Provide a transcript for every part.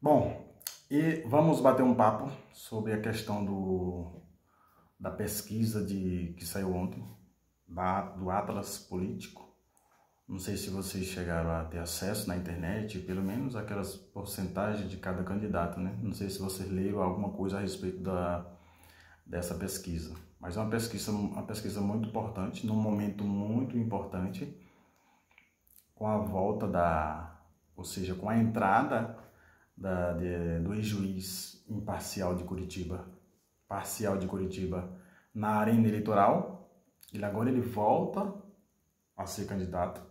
Bom, e vamos bater um papo sobre a questão da pesquisa que saiu ontem, do Atlas Político. Não sei se vocês chegaram a ter acesso na internet, pelo menos aquelas porcentagens de cada candidato, né? Não sei se vocês leram alguma coisa a respeito dessa pesquisa, mas é uma pesquisa muito importante, num momento muito importante, com a volta ou seja, com a entrada do ex-juiz parcial de Curitiba, na arena eleitoral. Ele volta a ser candidato,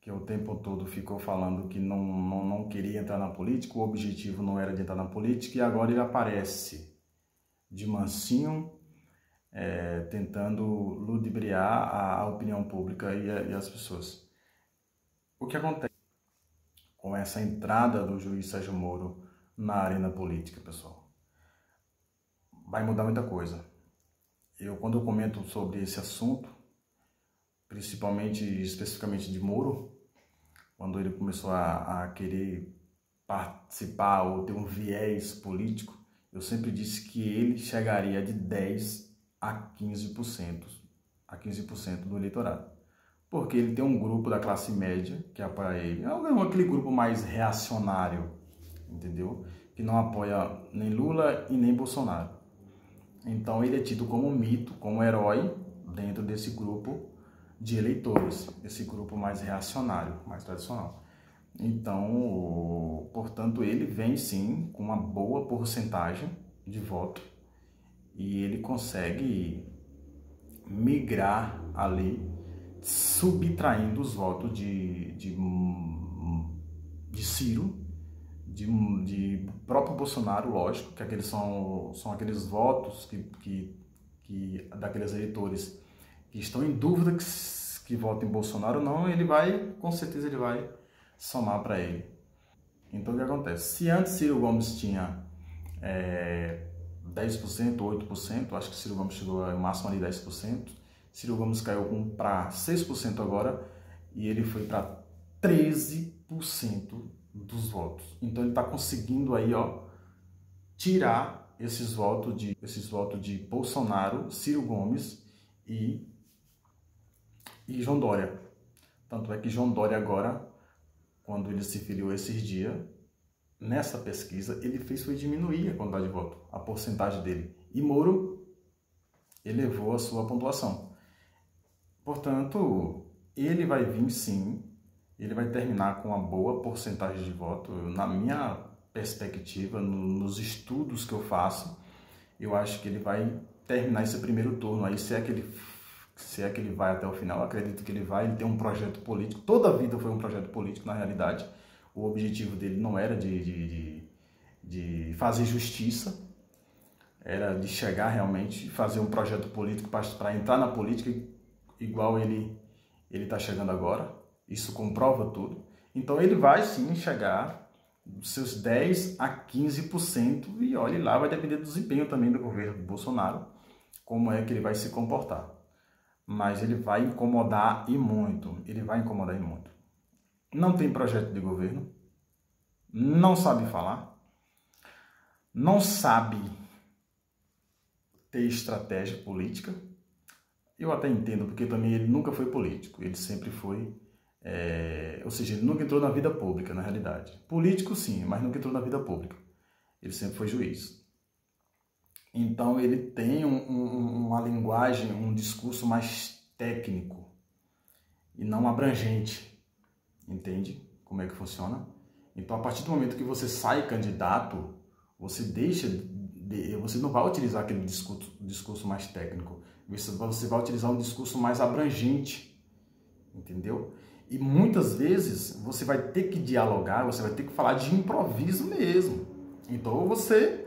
que o tempo todo ficou falando que não queria entrar na política, o objetivo não era de entrar na política, e agora ele aparece de mansinho, tentando ludibriar a opinião pública e as pessoas. O que acontece com essa entrada do juiz Sérgio Moro na arena política, pessoal? Vai mudar muita coisa. Quando eu comento sobre esse assunto, especificamente de Moro, quando ele começou a querer participar ou ter um viés político, eu sempre disse que ele chegaria de 10 a 15%, do eleitorado. Porque ele tem um grupo da classe média que apoia ele, é aquele grupo mais reacionário, entendeu? Que não apoia nem Lula e nem Bolsonaro. Então ele é tido como mito, como herói dentro desse grupo de eleitores, esse grupo mais reacionário, mais tradicional. Então, portanto, ele vem sim com uma boa porcentagem de voto e ele consegue migrar ali, subtraindo os votos de Ciro, de próprio Bolsonaro, lógico, que aqueles são aqueles votos daqueles eleitores que estão em dúvida que votem em Bolsonaro ou não, com certeza ele vai somar para ele. Então o que acontece? Se antes Ciro Gomes tinha 10%, 8%, acho que Ciro Gomes chegou ao máximo ali 10%, Ciro Gomes caiu para 6% agora e ele foi para 13% dos votos. Então ele está conseguindo aí, tirar esses votos de Bolsonaro, Ciro Gomes e João Dória. Tanto é que João Dória agora, quando ele se filiou esses dias, nessa pesquisa, ele foi diminuir a quantidade de voto, a porcentagem dele. E Moro elevou a sua pontuação. Portanto, ele vai vir sim, ele vai terminar com uma boa porcentagem de voto. Na minha perspectiva, nos estudos que eu faço, eu acho que ele vai terminar esse primeiro turno aí, se é que ele vai até o final. Eu acredito que ele tem um projeto político, toda a vida foi um projeto político na realidade. O objetivo dele não era de fazer justiça, era de chegar realmente, fazer um projeto político para entrar na política igual ele está chegando agora. Isso comprova tudo. Então ele vai sim chegar dos seus 10 a 15% e olhe lá, vai depender do desempenho também do governo do Bolsonaro, como é que ele vai se comportar. Mas ele vai incomodar e muito, Não tem projeto de governo, não sabe falar, não sabe ter estratégia política. Eu até entendo, porque também ele nunca foi político, ele sempre foi, ou seja, ele nunca entrou na vida pública, na realidade. Político sim, mas nunca entrou na vida pública. Ele sempre foi juiz. Então ele tem uma linguagem, um discurso mais técnico e não abrangente. Entende como é que funciona? Então, a partir do momento que você sai candidato, você não vai utilizar aquele discurso mais técnico. Você vai utilizar um discurso mais abrangente, entendeu? E muitas vezes você vai ter que dialogar, você vai ter que falar de improviso mesmo. Então, ou você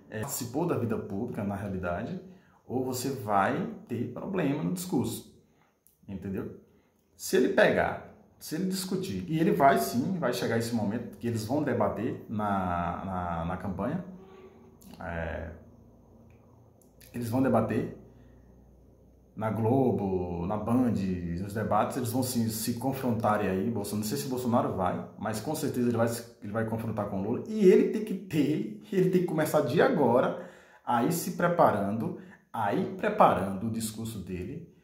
participou da vida pública, na realidade, ou você vai ter problema no discurso, entendeu? Se ele discutir, e ele vai sim, vai chegar esse momento que eles vão debater na campanha, eles vão debater, na Globo, na Band, nos debates, eles vão se confrontarem aí. Bolsonaro, não sei se Bolsonaro vai, mas com certeza ele vai confrontar com o Lula. E ele tem que começar de agora, aí se preparando, aí preparando o discurso dele,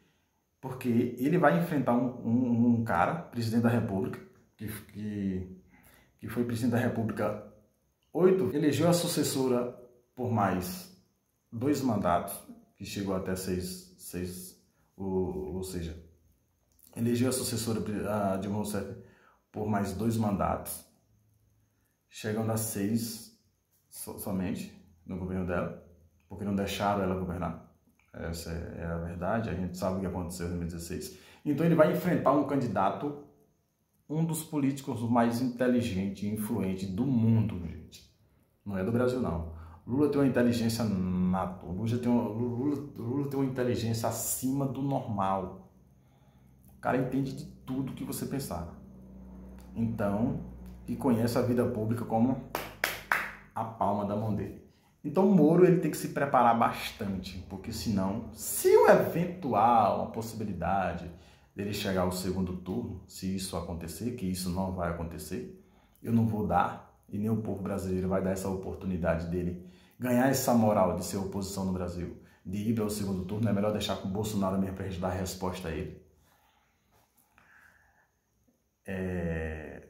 porque ele vai enfrentar um cara, presidente da República, que foi presidente da República 8, elegeu a sucessora por mais 2 mandatos, que chegou até 6, ou seja, elegeu a sucessora a Dilma Rousseff por mais 2 mandatos, chegando a 6 somente no governo dela, porque não deixaram ela governar. Essa é a verdade, a gente sabe o que aconteceu em 2016. Então ele vai enfrentar um candidato, um dos políticos mais inteligentes e influentes do mundo, gente. Não é do Brasil, não. Lula tem uma inteligência nata. Lula tem uma inteligência acima do normal. O cara entende de tudo que você pensar. Então, e conhece a vida pública como a palma da mão dele. Então o Moro ele tem que se preparar bastante, porque senão, se o eventual, uma possibilidade dele chegar ao segundo turno, se isso acontecer, que isso não vai acontecer, eu não vou dar, e nem o povo brasileiro vai dar essa oportunidade dele ganhar essa moral de ser oposição no Brasil, de ir para o segundo turno. É melhor deixar com o Bolsonaro mesmo para a gente dar a resposta a ele.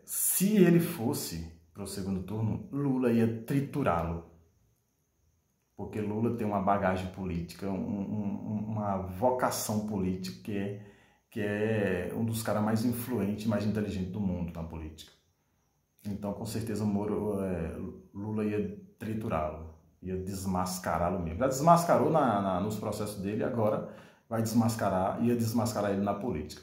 Se ele fosse para o segundo turno, Lula ia triturá-lo. Porque Lula tem uma bagagem política, uma vocação política que é um dos caras mais influentes, mais inteligentes do mundo na política. Então, com certeza, Lula ia triturá-lo, ia desmascará-lo mesmo. Já desmascarou nos processos dele, agora vai ia desmascarar ele na política.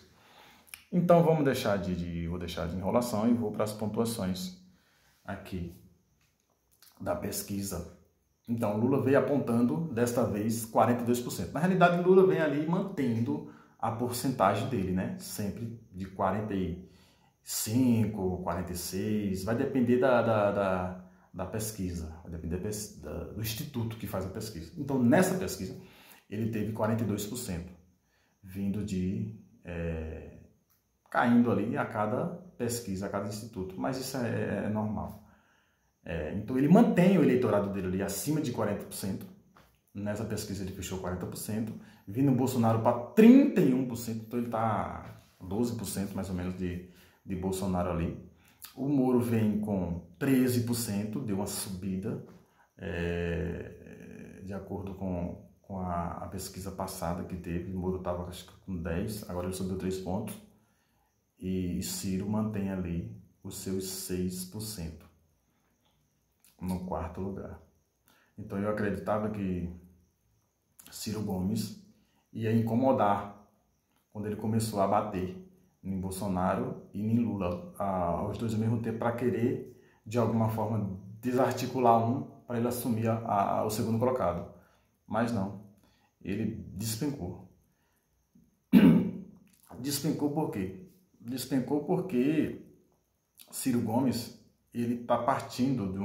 Então, vou deixar de enrolação e vou para as pontuações aqui da pesquisa. Então, Lula veio apontando, desta vez, 42%. Na realidade, Lula vem ali mantendo a porcentagem dele, né? Sempre de 45, 46, vai depender da pesquisa, vai depender do instituto que faz a pesquisa. Então, nessa pesquisa, ele teve 42%, vindo caindo ali a cada pesquisa, a cada instituto, mas isso é normal. Então ele mantém o eleitorado dele ali acima de 40%, nessa pesquisa ele fechou 40%, vindo o Bolsonaro para 31%, então ele está 12% mais ou menos de Bolsonaro ali. O Moro vem com 13%, deu uma subida, de acordo com a pesquisa passada que teve. O Moro estava com 10%, agora ele subiu 3 pontos, e Ciro mantém ali os seus 6%. No 4º lugar. Então eu acreditava que Ciro Gomes ia incomodar quando ele começou a bater em Bolsonaro e em Lula, aos dois ao mesmo tempo, para querer, de alguma forma, desarticular um para ele assumir o segundo colocado. Mas não, ele despencou. Despencou por quê? Despencou porque Ciro Gomes, ele está partindo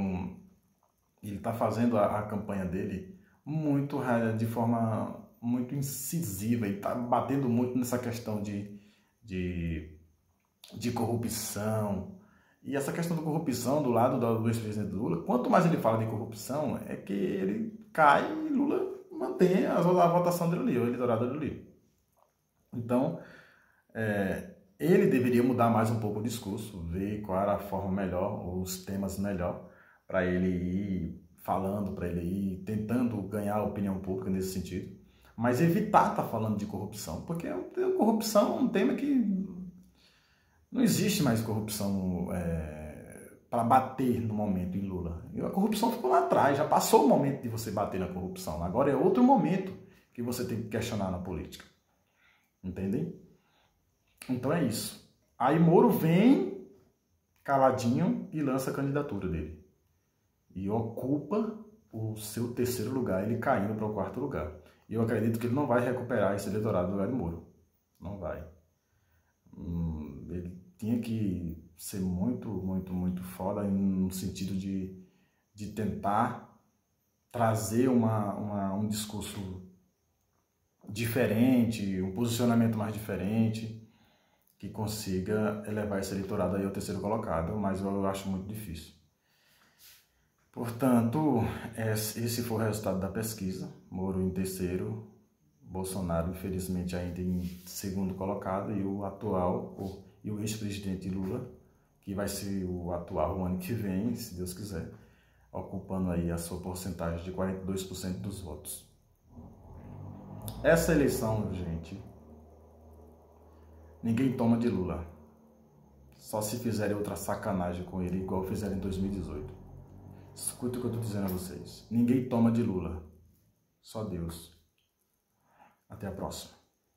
ele está fazendo a campanha dele de forma muito incisiva, ele está batendo muito nessa questão de corrupção. E essa questão da corrupção do lado do ex-presidente Lula, quanto mais ele fala de corrupção, é que ele cai e Lula mantém a votação dele ali, o eleitorado dele ali. Então, ele deveria mudar mais um pouco o discurso, ver qual era a forma melhor, os temas melhor, para ele ir falando, para ele ir tentando ganhar a opinião pública nesse sentido, mas evitar estar falando de corrupção, porque corrupção é um tema que não existe mais corrupção para bater no momento em Lula. A corrupção ficou lá atrás, já passou o momento de você bater na corrupção, agora é outro momento que você tem que questionar na política, entendem? Então é isso. Aí Moro vem caladinho e lança a candidatura dele. E ocupa o seu 3º lugar, ele caindo para o 4º lugar. E eu acredito que ele não vai recuperar esse eleitorado do lugar de Moro. Não vai. Ele tinha que ser muito, muito, muito foda no sentido de tentar trazer um discurso diferente, um posicionamento mais diferente, que consiga elevar esse eleitorado aí ao terceiro colocado, mas eu acho muito difícil. Portanto, esse foi o resultado da pesquisa. Moro em terceiro, Bolsonaro, infelizmente, ainda em segundo colocado, e o atual, e o ex-presidente Lula, que vai ser o atual o ano que vem, se Deus quiser, ocupando aí a sua porcentagem de 42% dos votos. Essa eleição, gente, ninguém toma de Lula. Só se fizerem outra sacanagem com ele, igual fizeram em 2018. Escuta o que eu estou dizendo a vocês. Ninguém toma de Lula. Só Deus. Até a próxima.